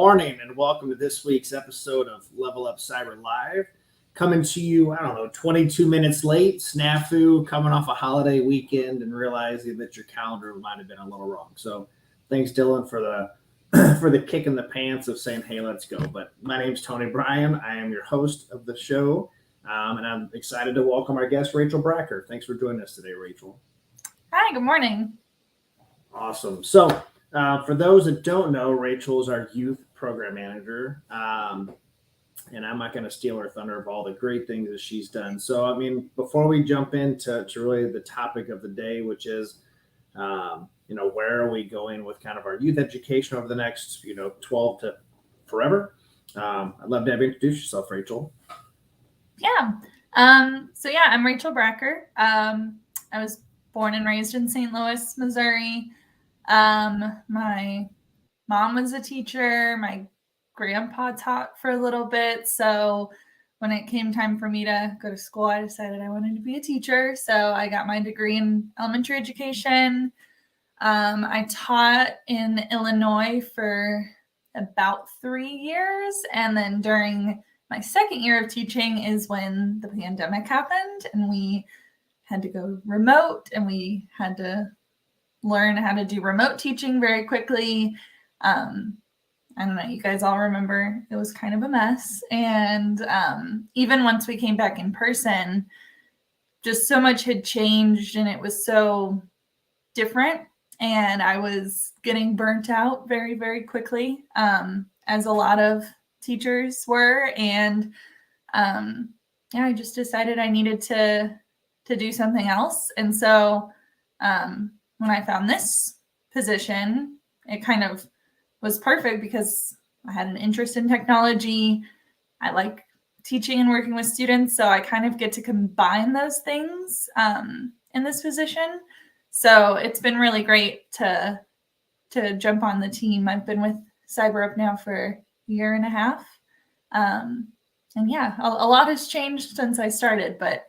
morning and welcome to this week's episode of LevelUp Cyber Live. Coming to you, 22 minutes late, snafu, coming off a holiday weekend and realizing that your calendar might have been a little wrong. So thanks, Dylan, for the kick in the pants of saying, hey, let's go. But my name's Tony Bryan. I am your host of the show, and I'm excited to welcome our guest, Rachel Bracker. Thanks for joining us today, Rachel. Hi, good morning. Awesome. So for those that don't know, Rachel is our youth program manager. And I'm not going to steal her thunder of all the great things that she's done. So, before we jump into really the topic of the day, which is, where are we going with kind of our youth education over the next, 12 to forever? I'd love to have you introduce yourself, Rachel. Yeah. I'm Rachel Bracker. I was born and raised in St. Louis, Missouri. My mom was a teacher. My grandpa taught for a little bit. So when it came time for me to go to school, I decided I wanted to be a teacher. So I got my degree in elementary education. I taught in Illinois for about 3 years. And then during my second year of teaching is when the pandemic happened and we had to go remote and we had to learn how to do remote teaching very quickly. I don't know, you guys all remember it was kind of a mess. And even once we came back in person, just so much had changed and it was so different. And I was getting burnt out very, very quickly, as a lot of teachers were. And I just decided I needed to do something else. And so when I found this position, it kind of was perfect because I had an interest in technology. I like teaching and working with students, so I kind of get to combine those things in this position. So it's been really great to jump on the team. I've been with CyberUp now for a year and a half. A lot has changed since I started, but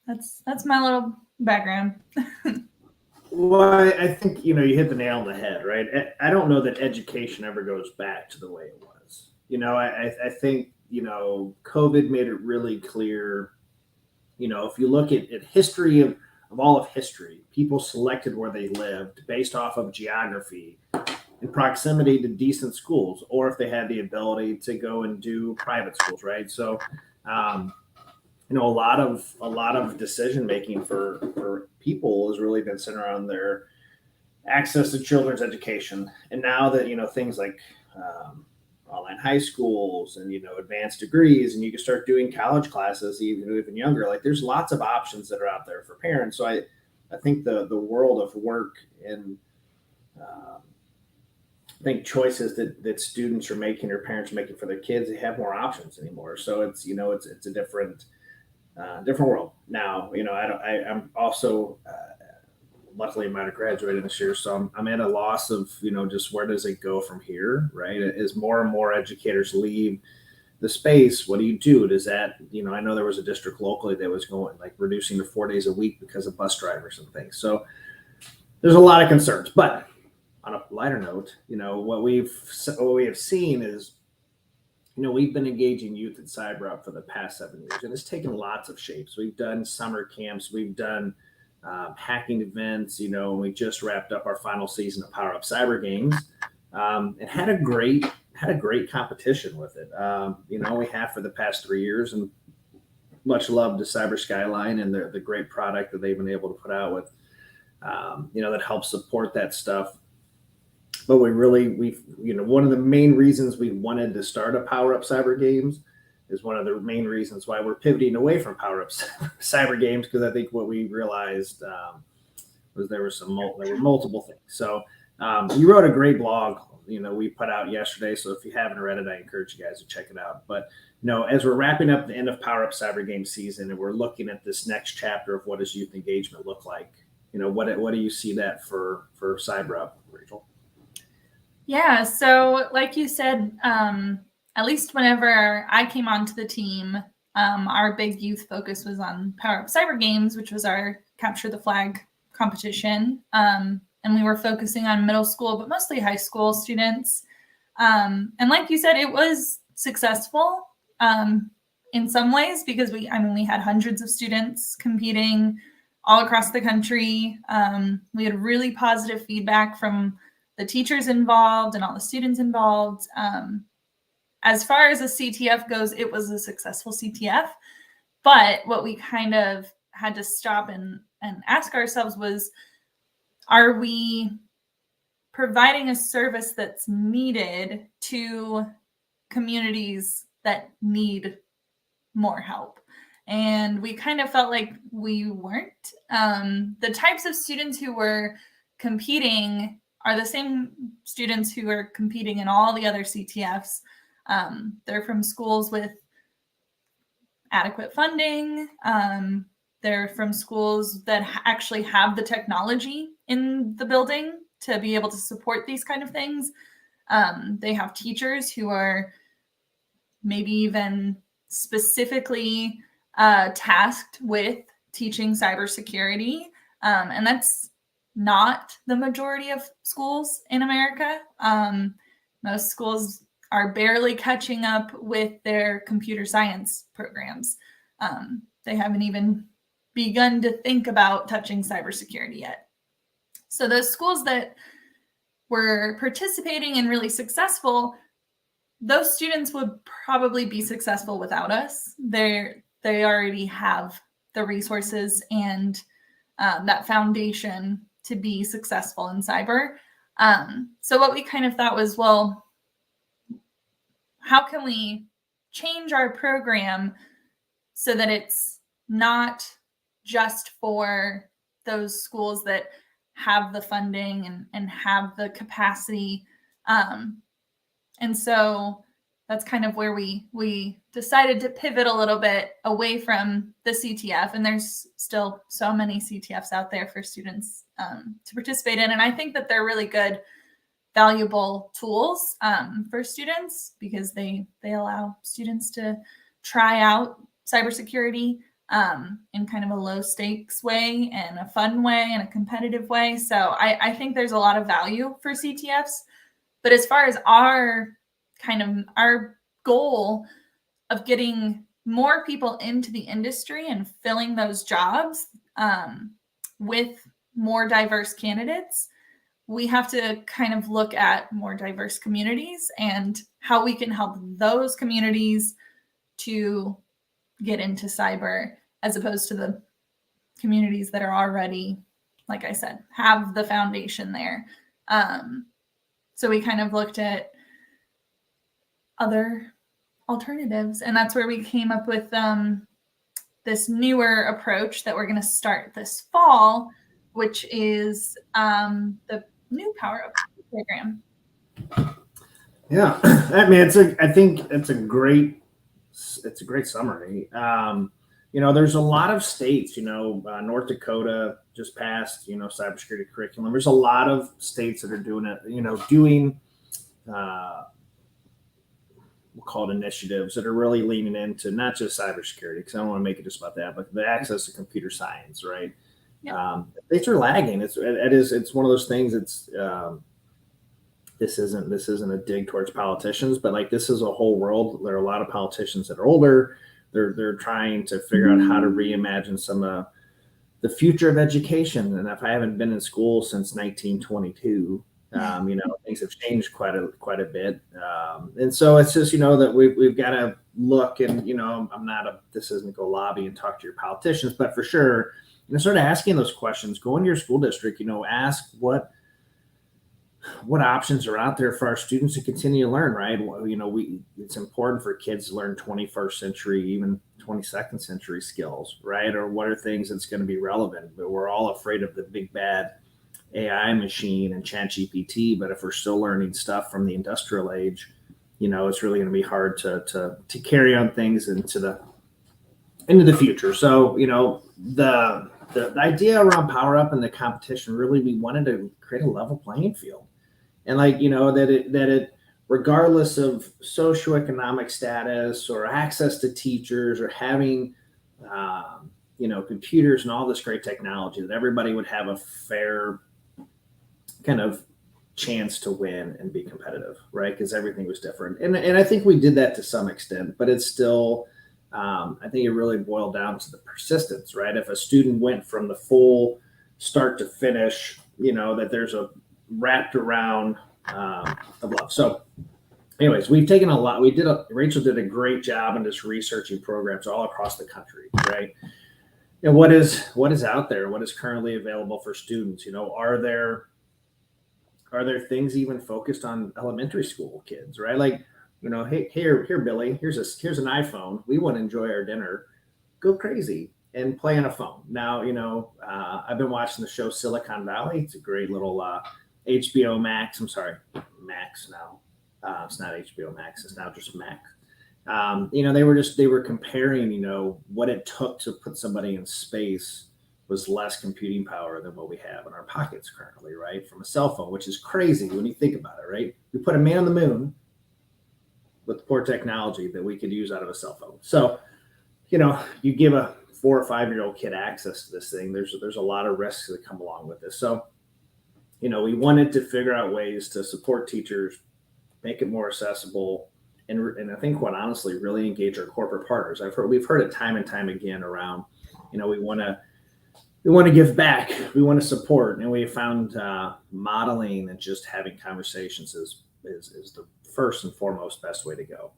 that's my little background. Well, I think, you hit the nail on the head, right? I don't know that education ever goes back to the way it was. I think, COVID made it really clear, if you look at history of all of history, people selected where they lived based off of geography and proximity to decent schools, or if they had the ability to go and do private schools, right? So, a lot of decision making for people has really been centered around their access to children's education. And now that things like online high schools and advanced degrees, and you can start doing college classes even younger. Like there's lots of options that are out there for parents. So I think the world of work and I think choices that students are making or parents are making for their kids, they have more options anymore. So it's it's a different world now. I'm also luckily I might have graduated this year, so I'm at a loss of just where does it go from here, right? As more and more educators leave the space, what do you do? Does that I know there was a district locally that was going like reducing to 4 days a week because of bus drivers and things. So there's a lot of concerns. But on a lighter note, what we have seen is we've been engaging youth at CyberUp for the past 7 years, and it's taken lots of shapes. We've done summer camps, we've done hacking events, and we just wrapped up our final season of LevelUp Cyber games, and had a great competition with it. We have for the past 3 years, and much love to Cyber Skyline and the great product that they've been able to put out with, that helps support that stuff. But we've one of the main reasons we wanted to start a LevelUp Cyber games is one of the main reasons why we're pivoting away from LevelUp Cyber games, because I think what we realized was there were multiple things. So you wrote a great blog, we put out yesterday. So if you haven't read it, I encourage you guys to check it out. But as we're wrapping up the end of LevelUp Cyber game season and we're looking at this next chapter of what does youth engagement look like, what do you see that for CyberUp, Rachel? Yeah, so like you said, at least whenever I came onto the team, our big youth focus was on LevelUp Cyber games, which was our capture the flag competition. and we were focusing on middle school, but mostly high school students. And like you said, it was successful in some ways because we had hundreds of students competing all across the country. We had really positive feedback from the teachers involved and all the students involved. As far as a CTF goes, it was a successful CTF. But what we kind of had to stop and ask ourselves was, are we providing a service that's needed to communities that need more help? And we kind of felt like we weren't. The types of students who were competing are the same students who are competing in all the other CTFs. They're from schools with adequate funding. They're from schools that actually have the technology in the building to be able to support these kind of things. They have teachers who are maybe even specifically tasked with teaching cybersecurity. And that's not the majority of schools in America. Most schools are barely catching up with their computer science programs. They haven't even begun to think about touching cybersecurity yet. So those schools that were participating and really successful, those students would probably be successful without us. They already have the resources and that foundation to be successful in cyber. So what we kind of thought was, well, how can we change our program so that it's not just for those schools that have the funding and have the capacity? And so that's kind of where we decided to pivot a little bit away from the CTF. And there's still so many CTFs out there for students to participate in. And I think that they're really good, valuable tools for students because they allow students to try out cybersecurity in kind of a low stakes way and a fun way and a competitive way. So I think there's a lot of value for CTFs. But as far as our goal of getting more people into the industry and filling those jobs with more diverse candidates, we have to kind of look at more diverse communities and how we can help those communities to get into cyber as opposed to the communities that are already, like I said, have the foundation there. So we kind of looked at other alternatives, and that's where we came up with this newer approach that we're going to start this fall, which is the new CyberUp program. Yeah, I mean, I think it's a great summary. There's a lot of states. North Dakota just passed cybersecurity curriculum. There's a lot of states that are doing it. We'll call it initiatives that are really leaning into not just cybersecurity, because I don't want to make it just about that, but the access to computer science, right? Yep. States are lagging. It's one of those things. This isn't a dig towards politicians, but like this is a whole world. There are a lot of politicians that are older. They're trying to figure out how to reimagine some of the future of education. And if I haven't been in school since 1922, things have changed quite a bit. And so it's just, that we've got to look and, this isn't go lobby and talk to your politicians, but for sure, start asking those questions, go into your school district, ask what options are out there for our students to continue to learn, right? It's important for kids to learn 21st century, even 22nd century skills, right? Or what are things that's going to be relevant? But we're all afraid of the big bad AI machine and ChatGPT, but if we're still learning stuff from the industrial age, it's really going to be hard to carry on things into the future. So, the idea around CyberUp and the competition, really, we wanted to create a level playing field. And that it, regardless of socioeconomic status or access to teachers or having, computers and all this great technology, that everybody would have a fair kind of chance to win and be competitive, right? Because everything was different, and I think we did that to some extent, but it's still. I think it really boiled down to the persistence, right? If a student went from the full start to finish, that there's a wrapped around of love. So, anyways, we've taken a lot. Rachel did a great job in just researching programs all across the country, right? And what is out there? What is currently available for students? Are there things even focused on elementary school kids, right? Like, hey, here, Billy, here's an iPhone. We want to enjoy our dinner. Go crazy and play on a phone. Now, I've been watching the show Silicon Valley. It's a great little HBO Max. I'm sorry, Max now. It's not HBO Max. It's now just Max. They were comparing, what it took to put somebody in space was less computing power than what we have in our pockets currently, right? From a cell phone, which is crazy when you think about it, right? We put a man on the moon with poor technology that we could use out of a cell phone. So, you give a 4 or 5-year-old kid access to this thing, there's a lot of risks that come along with this. So, we wanted to figure out ways to support teachers, make it more accessible, and I think, quite honestly, really engage our corporate partners. We've heard it time and time again around, we want to give back, we want to support, and we found modeling and just having conversations is the first and foremost best way to go.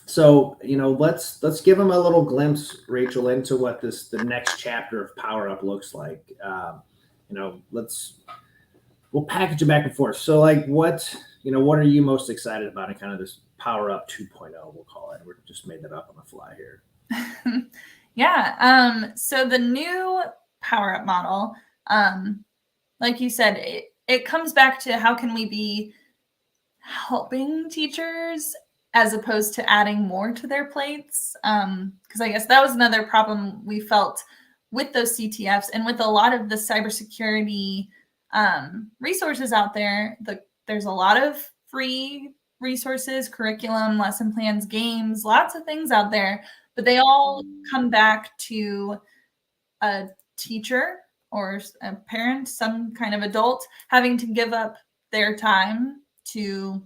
So let's give them a little glimpse, Rachel, into what the next chapter of PowerUp looks like. We'll package it back and forth. So what are you most excited about in kind of this PowerUp 2.0, we'll call it? We just made that up on the fly here. Yeah. So the new PowerUp model, like you said, it comes back to how can we be helping teachers as opposed to adding more to their plates. Because I guess that was another problem we felt with those CTFs and with a lot of the cybersecurity resources out there. There's a lot of free resources, curriculum, lesson plans, games, lots of things out there, but they all come back to a teacher or a parent, some kind of adult, having to give up their time to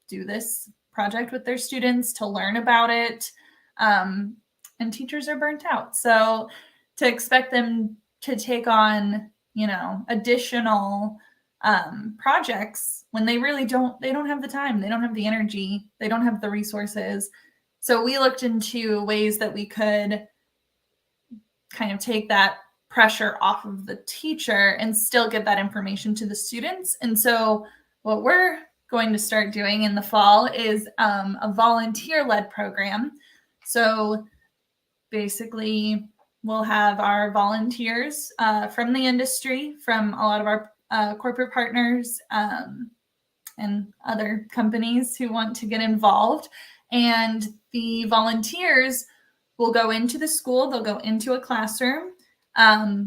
do this project with their students, to learn about it. And teachers are burnt out. So to expect them to take on, additional projects when they really don't have the time, they don't have the energy, they don't have the resources. So we looked into ways that we could kind of take that pressure off of the teacher and still get that information to the students. And so what we're going to start doing in the fall is a volunteer-led program. So basically, we'll have our volunteers from the industry, from a lot of our corporate partners and other companies who want to get involved. And the volunteers will go into the school, they'll go into a classroom.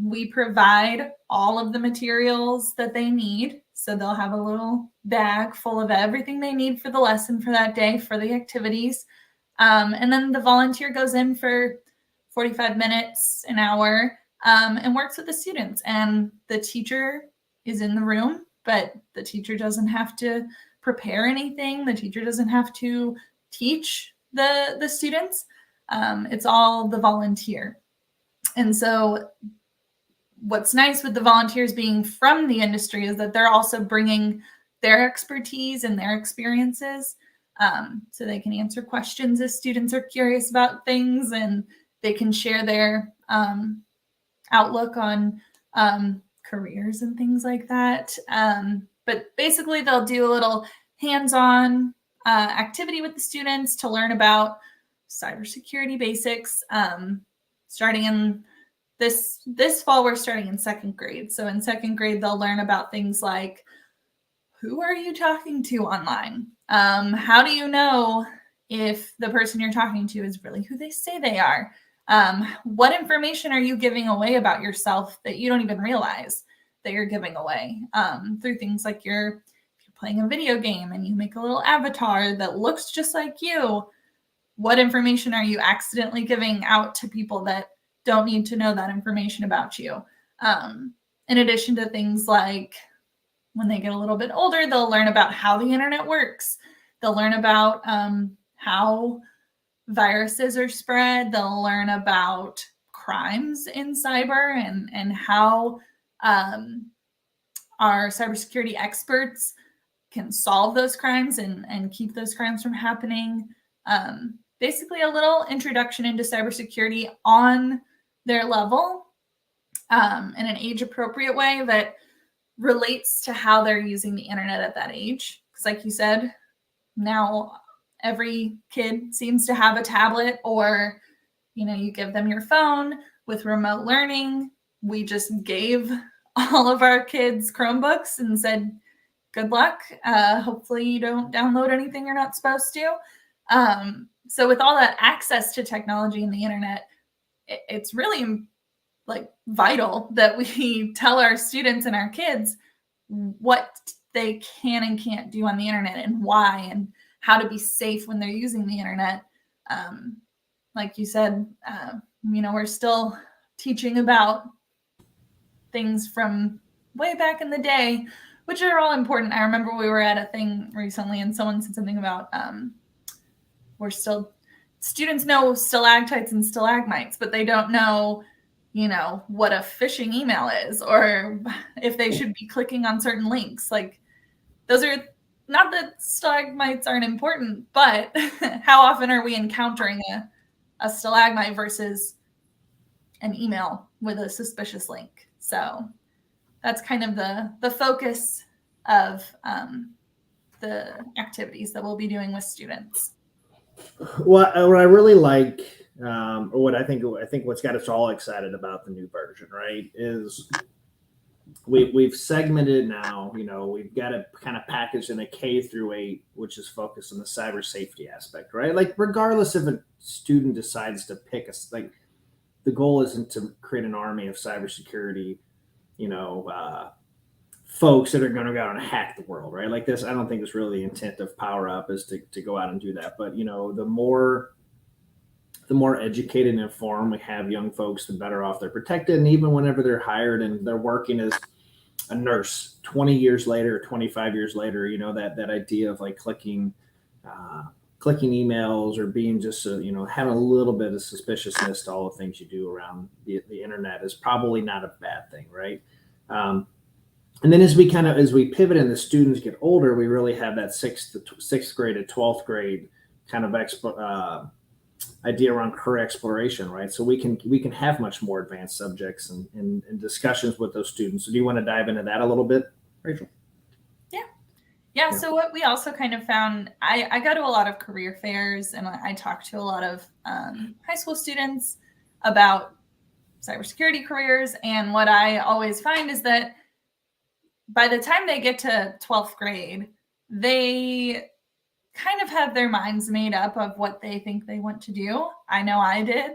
We provide all of the materials that they need. So they'll have a little bag full of everything they need for the lesson for that day, for the activities. And then the volunteer goes in for 45 minutes, an hour, and works with the students. And the teacher is in the room, but the teacher doesn't have to prepare anything. The teacher doesn't have to teach the students. It's all the volunteer. And so what's nice with the volunteers being from the industry is that they're also bringing their expertise and their experiences, so they can answer questions as students are curious about things, and they can share their outlook on careers and things like that. But basically, they'll do a little hands-on activity with the students to learn about cybersecurity basics. Starting in this fall, we're starting in second grade. So in second grade, they'll learn about things like, who are you talking to online? How do you know if the person you're talking to is really who they say they are? What information are you giving away about yourself that you don't even realize that you're giving away through things like if you're playing a video game and you make a little avatar that looks just like you, what information are you accidentally giving out to people that don't need to know that information about you? In addition to things like when they get a little bit older, they'll learn about how the internet works. They'll learn about how viruses are spread. They'll learn about crimes in cyber and how our cybersecurity experts can solve those crimes and keep those crimes from happening. Basically, a little introduction into cybersecurity on their level in an age-appropriate way that relates to how they're using the internet at that age. Because like you said, now every kid seems to have a tablet, or, you know, you give them your phone. With remote learning, we just gave all of our kids Chromebooks and said, good luck. Hopefully you don't download anything you're not supposed to. So with all that access to technology and the internet, it's really like vital that we tell our students and our kids what they can and can't do on the internet and why, and how to be safe when they're using the internet. Like you said, you know, we're still teaching about things from way back in the day, which are all important. I remember we were at a thing recently and someone said something about students know stalactites and stalagmites, but they don't know, you know, what a phishing email is, or if they should be clicking on certain links. Like, those are, not that stalagmites aren't important, but how often are we encountering a stalagmite versus an email with a suspicious link? So that's kind of the focus of the activities that we'll be doing with students. What I really like, or what I think what's got us all excited about the new version, right, is we've segmented now. You know, we've got it kind of packaged in a K through 8, which is focused on the cyber safety aspect, right? Like, regardless if a student decides to pick like, the goal isn't to create an army of cybersecurity, you know, folks that are going to go out and hack the world, right? Like this, I don't think is really the intent of PowerUp, is to go out and do that. But, you know, the more educated and informed we have young folks, the better off they're protected. And even whenever they're hired and they're working as a nurse 20 years later, 25 years later, you know, that idea of like clicking emails, or being just, you know, having a little bit of suspiciousness to all the things you do around the internet is probably not a bad thing, right? And then as we pivot and the students get older, we really have that sixth grade to 12th grade kind of idea around career exploration, right? So we can have much more advanced subjects and discussions with those students. So do you want to dive into that a little bit, Rachel? Yeah. So what we also kind of found, I go to a lot of career fairs and I talk to a lot of high school students about cybersecurity careers. And what I always find is that by the time they get to 12th grade, they kind of have their minds made up of what they think they want to do. I know I did.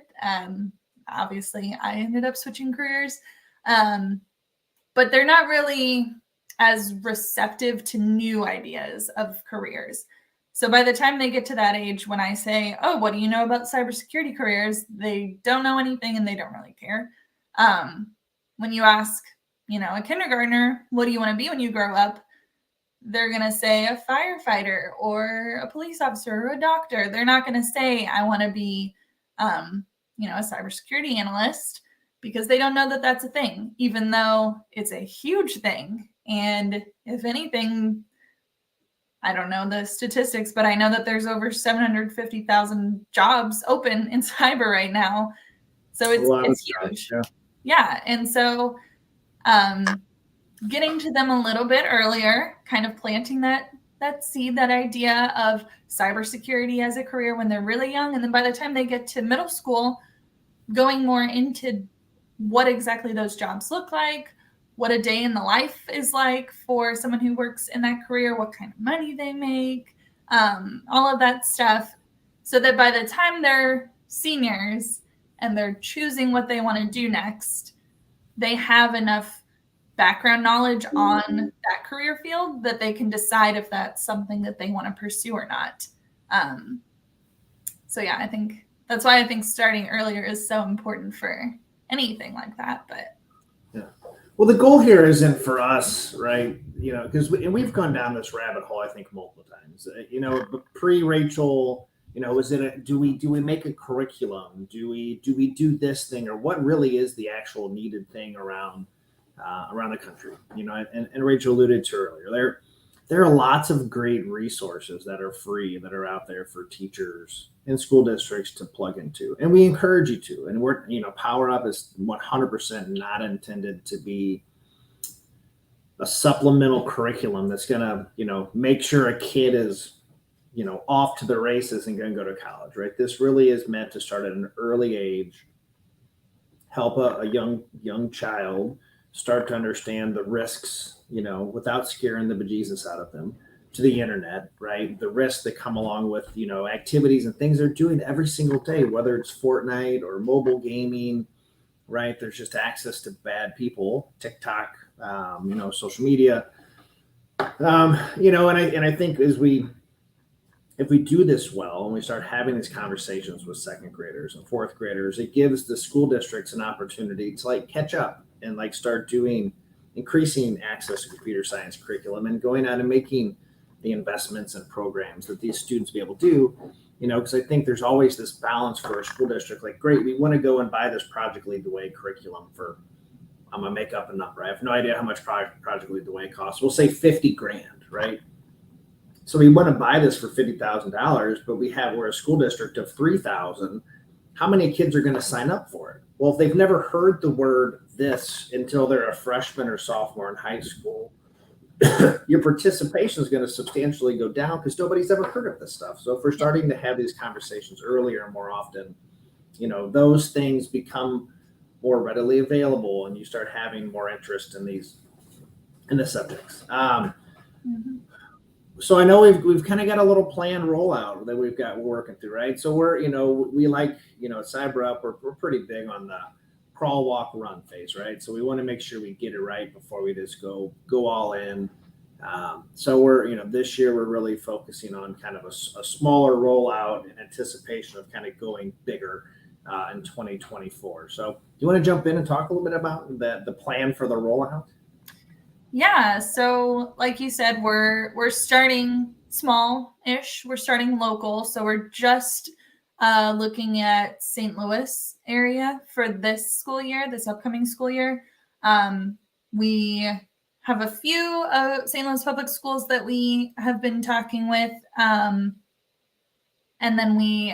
Obviously, I ended up switching careers. But they're not really as receptive to new ideas of careers. So by the time they get to that age, when I say, oh, what do you know about cybersecurity careers? They don't know anything and they don't really care. When you ask, you know, a kindergartner, what do you want to be when you grow up? They're going to say a firefighter or a police officer or a doctor. They're not going to say, I want to be, you know, a cybersecurity analyst, because they don't know that that's a thing, even though it's a huge thing. And if anything, I don't know the statistics, but I know that there's over 750,000 jobs open in cyber right now. So it's huge. Yeah. And so getting to them a little bit earlier, kind of planting that seed, that idea of cybersecurity as a career when they're really young. And then by the time they get to middle school, going more into what exactly those jobs look like, what a day in the life is like for someone who works in that career, what kind of money they make, all of that stuff, so that by the time they're seniors and they're choosing what they want to do next, they have enough background knowledge on that career field that they can decide if that's something that they want to pursue or not. So yeah, I think that's why I think starting earlier is so important for anything like that. But yeah, Well, the goal here isn't for us, right? You know, because we've gone down this rabbit hole, I think, multiple times. You know, pre Rachel, you know, is it do we make a curriculum? Do we do this thing, or what really is the actual needed thing around the country? You know, and Rachel alluded to earlier, there are lots of great resources that are free that are out there for teachers and school districts to plug into, and we encourage you to. And we're, you know, power up is 100% not intended to be a supplemental curriculum that's going to, you know, make sure a kid is, you know, off to the races and going to go to college, right? This really is meant to start at an early age, help a young child start to understand the risks, you know, without scaring the bejesus out of them, to the internet, right? The risks that come along with, you know, activities and things they're doing every single day, whether it's Fortnite or mobile gaming, right? There's just access to bad people, TikTok, you know, social media, you know, and I think if we do this well and we start having these conversations with second graders and fourth graders, it gives the school districts an opportunity to like catch up and like start doing increasing access to computer science curriculum and going out and making the investments and programs that these students be able to do. You know, because I think there's always this balance for a school district. Like, great, we want to go and buy this Project Lead the Way curriculum for, I'm gonna make up a number. I have no idea how much Project Lead the Way costs. We'll say 50 grand, right? So we want to buy this for $50,000, but we're a school district of 3,000. How many kids are going to sign up for it? Well, if they've never heard the word this until they're a freshman or sophomore in high school, your participation is going to substantially go down because nobody's ever heard of this stuff. So if we're starting to have these conversations earlier and more often, you know, those things become more readily available and you start having more interest in the subjects. Mm-hmm. So I know we've kind of got a little planned rollout that we're working through, right? So we're, you know, we like, you know, at CyberUp, we're pretty big on the crawl, walk, run phase, right? So we want to make sure we get it right before we just go all in. So we're, you know, this year we're really focusing on kind of a smaller rollout in anticipation of kind of going bigger in 2024. So do you want to jump in and talk a little bit about the plan for the rollout? Yeah, so like you said, we're starting small-ish. We're starting local, so we're just looking at St. Louis area for this upcoming school year. We have a few St. Louis public schools that we have been talking with, and then we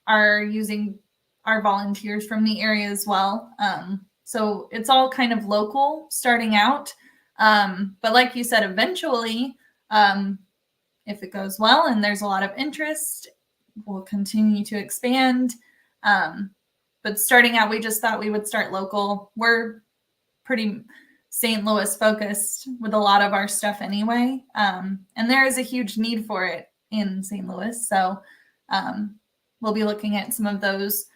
are using our volunteers from the area as well. So it's all kind of local starting out. But like you said, eventually, if it goes well and there's a lot of interest, we'll continue to expand. But starting out, we just thought we would start local. We're pretty St. Louis focused with a lot of our stuff anyway. And there is a huge need for it in St. Louis. So we'll be looking at some of those,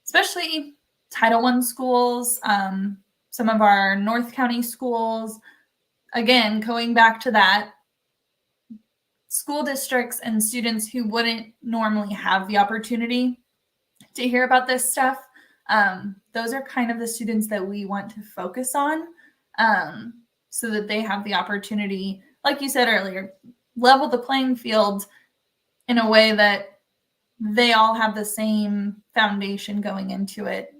especially Title I schools, some of our North County schools. Again, going back to that, school districts and students who wouldn't normally have the opportunity to hear about this stuff, those are kind of the students that we want to focus on, so that they have the opportunity, like you said earlier, level the playing field in a way that they all have the same foundation going into it,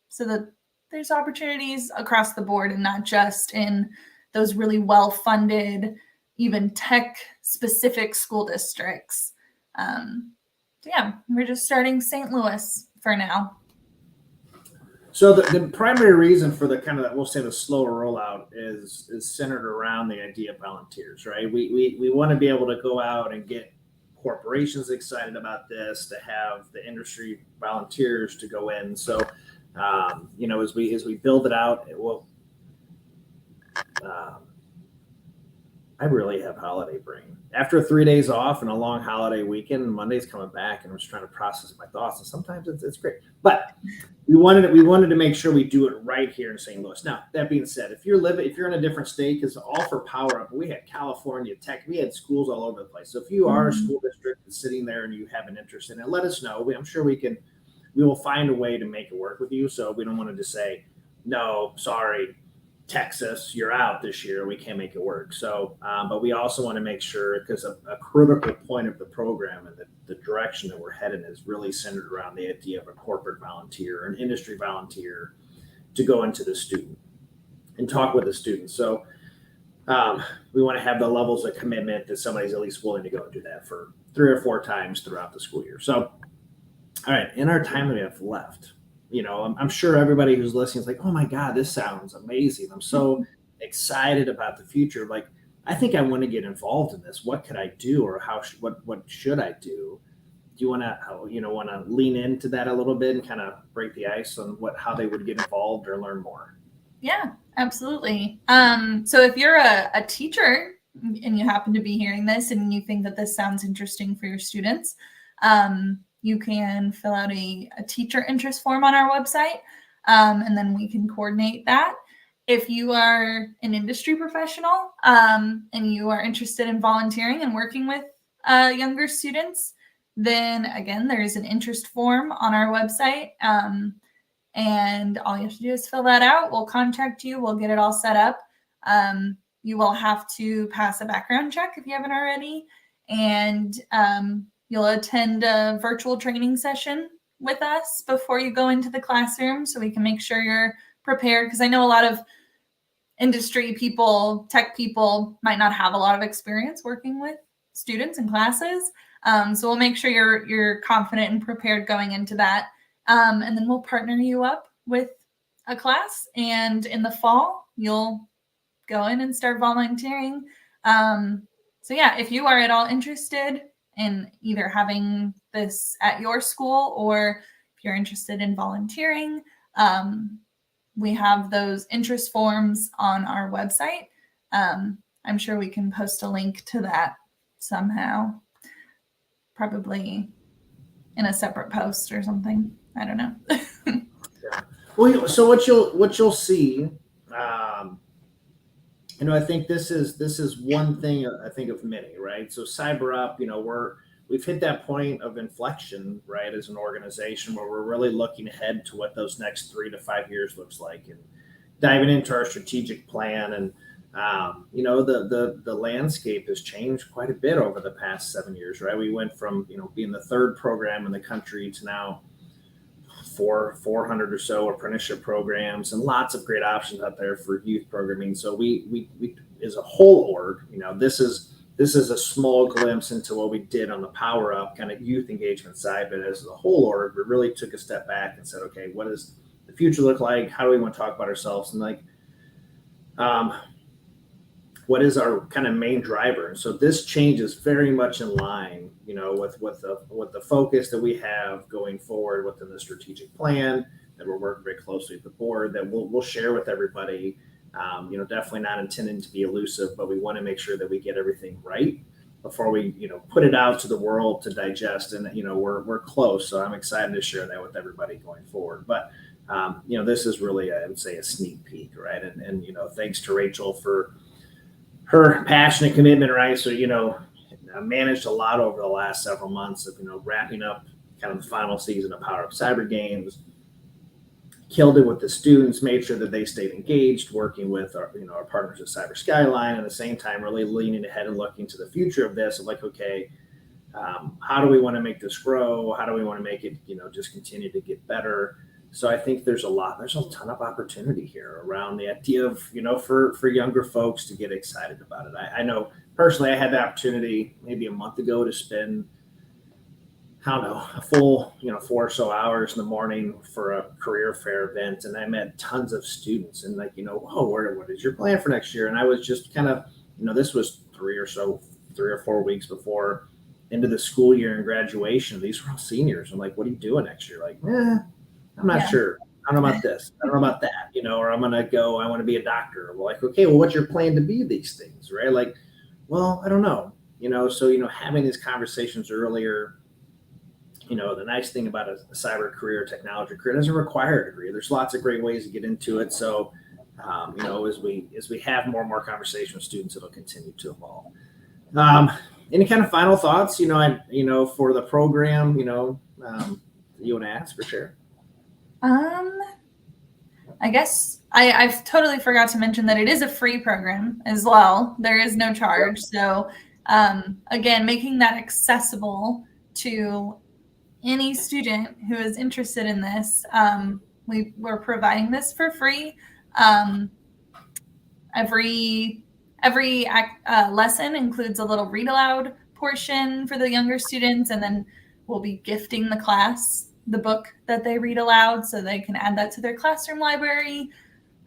so that there's opportunities across the board and not just in those really well-funded, even tech-specific school districts. So yeah, we're just starting St. Louis for now. So the primary reason for the kind of, we'll say, the slower rollout is centered around the idea of volunteers, right? We want to be able to go out and get corporations excited about this, to have the industry volunteers to go in. So you know, as we build it out, it will. I really have holiday brain. After 3 days off and a long holiday weekend, Monday's coming back, and I'm just trying to process my thoughts. And sometimes it's great, but we wanted to make sure we do it right here in St. Louis. Now, that being said, if you're in a different state, because all for Power Up, we had California Tech, we had schools all over the place. So if you are a school district that's sitting there and you have an interest in it, let us know. I'm sure we will find a way to make it work with you. So we don't want to just say, no, sorry, Texas, you're out this year. We can't make it work. So, but we also want to make sure, because a critical point of the program and the direction that we're headed is really centered around the idea of a corporate volunteer, an industry volunteer, to go into the student and talk with the students. So we want to have the levels of commitment that somebody's at least willing to go and do that for 3 or 4 times throughout the school year. So, all right, in our time that we have left, I'm sure everybody who's listening is like, oh my God, this sounds amazing. I'm so excited about the future. Like, I think I want to get involved in this. What could I do, or what should I do? Do you want to lean into that a little bit and kind of break the ice on how they would get involved or learn more? Yeah, absolutely. So if you're a teacher and you happen to be hearing this and you think that this sounds interesting for your students, you can fill out a teacher interest form on our website, and then we can coordinate that. If you are an industry professional and you are interested in volunteering and working with younger students, then again, there's an interest form on our website. And all you have to do is fill that out. We'll contact you. We'll get it all set up. You will have to pass a background check if you haven't already. And you'll attend a virtual training session with us before you go into the classroom, so we can make sure you're prepared. Because I know a lot of industry people, tech people, might not have a lot of experience working with students in classes. So we'll make sure you're confident and prepared going into that. And then we'll partner you up with a class, and in the fall, you'll go in and start volunteering. So yeah, if you are at all interested in either having this at your school, or if you're interested in volunteering, we have those interest forms on our website. I'm sure we can post a link to that somehow, probably in a separate post or something. I don't know. Yeah. Well, so what you'll see, I think this is one thing I think of many, right? So CyberUp, we've hit that point of inflection, right, as an organization, where we're really looking ahead to what those next 3 to 5 years looks like, and diving into our strategic plan. And the landscape has changed quite a bit over the past 7 years, right? We went from being the 3rd program in the country to now 400 or so apprenticeship programs, and lots of great options out there for youth programming. So we as a whole org, this is a small glimpse into what we did on the Power Up kind of youth engagement side. But as a whole org, we really took a step back and said, okay, what does the future look like? How do we want to talk about ourselves? And what is our kind of main driver? And so this change is very much in line, with the focus that we have going forward within the strategic plan that we're working very closely with the board, that we'll share with everybody. Definitely not intending to be elusive, but we want to make sure that we get everything right before we, put it out to the world to digest. And we're close, so I'm excited to share that with everybody going forward. But this is really, I would say, a sneak peek, right? And thanks to Rachel for her passion and commitment, right? So, I managed a lot over the last several months of, wrapping up kind of the final season of LevelUp Cyber games, killed it with the students, made sure that they stayed engaged, working with our partners at Cyber Skyline, and at the same time, really leaning ahead and looking to the future of this, of like, okay, how do we want to make this grow? How do we want to make it, just continue to get better? So I think there's a ton of opportunity here around the idea of, for younger folks to get excited about it. I know personally, I had the opportunity maybe a month ago to spend, I don't know, a full, 4 or so hours in the morning for a career fair event. And I met tons of students, and what is your plan for next year? And I was just kind of, this was 3 or 4 weeks before into the school year and graduation. These were all seniors. I'm like, what are you doing next year? Like, I'm not sure. I don't know about this. I don't know about that, or I'm going to go, I want to be a doctor. We're like, okay, well, what's your plan to be these things, right? Like, well, I don't know, so, having these conversations earlier, the nice thing about a cyber career, technology career, doesn't require a degree. There's lots of great ways to get into it. So, as we have more and more conversations with students, it'll continue to evolve. Any kind of final thoughts, for the program, you want to ask for sure? I guess I've totally forgot to mention that it is a free program as well. There is no charge. So again, making that accessible to any student who is interested in this. We're providing this for free. Every lesson includes a little read aloud portion for the younger students, and then we'll be gifting the class the book that they read aloud so they can add that to their classroom library.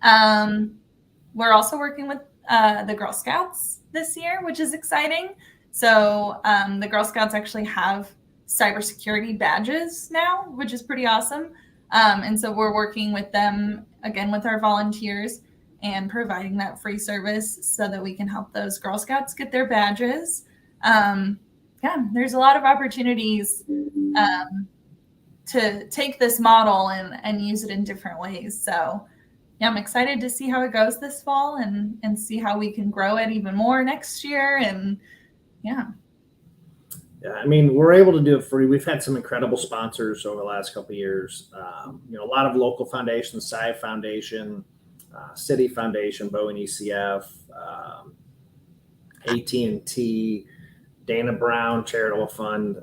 We're also working with the Girl Scouts this year, which is exciting. So the Girl Scouts actually have cybersecurity badges now, which is pretty awesome. And so we're working with them, again, with our volunteers and providing that free service so that we can help those Girl Scouts get their badges. Yeah, there's a lot of opportunities to take this model and use it in different ways. So yeah, I'm excited to see how it goes this fall and see how we can grow it even more next year. And yeah. Yeah, I mean, we're able to do it free. We've had some incredible sponsors over the last couple of years. A lot of local foundations, Sci Foundation, City Foundation, Boeing ECF, AT&T, Dana Brown Charitable Fund,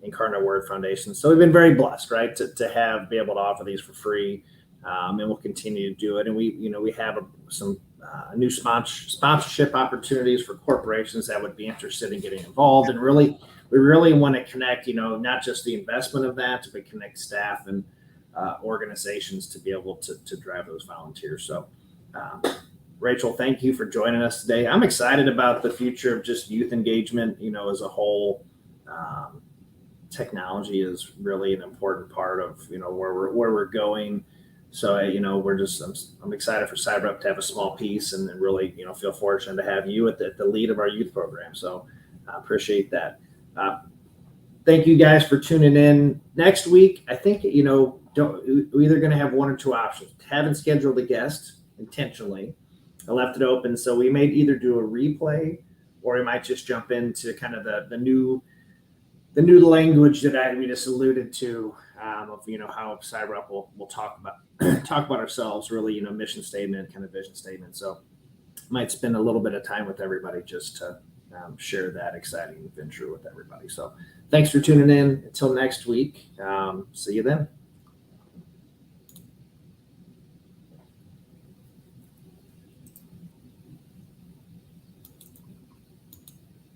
Incarnate Word Foundation. So we've been very blessed, right, to be able to offer these for free, and we'll continue to do it. And we have some new sponsorship opportunities for corporations that would be interested in getting involved. And we really want to connect, not just the investment of that, but connect staff and organizations to be able to drive those volunteers. So, Rachel, thank you for joining us today. I'm excited about the future of just youth engagement, as a whole. Technology is really an important part of, where we're going. So, I'm excited for CyberUp to have a small piece and really, feel fortunate to have you at the lead of our youth program. So I appreciate that. Thank you guys for tuning in. Next week, I think, we're either going to have one or two options. Haven't scheduled a guest intentionally. I left it open. So we may either do a replay or we might just jump into kind of the new language that we just alluded to, of how CyberUp will talk about ourselves, really, mission statement, kind of vision statement. So might spend a little bit of time with everybody just to share that exciting venture with everybody. So thanks for tuning in. Until next week. See you then.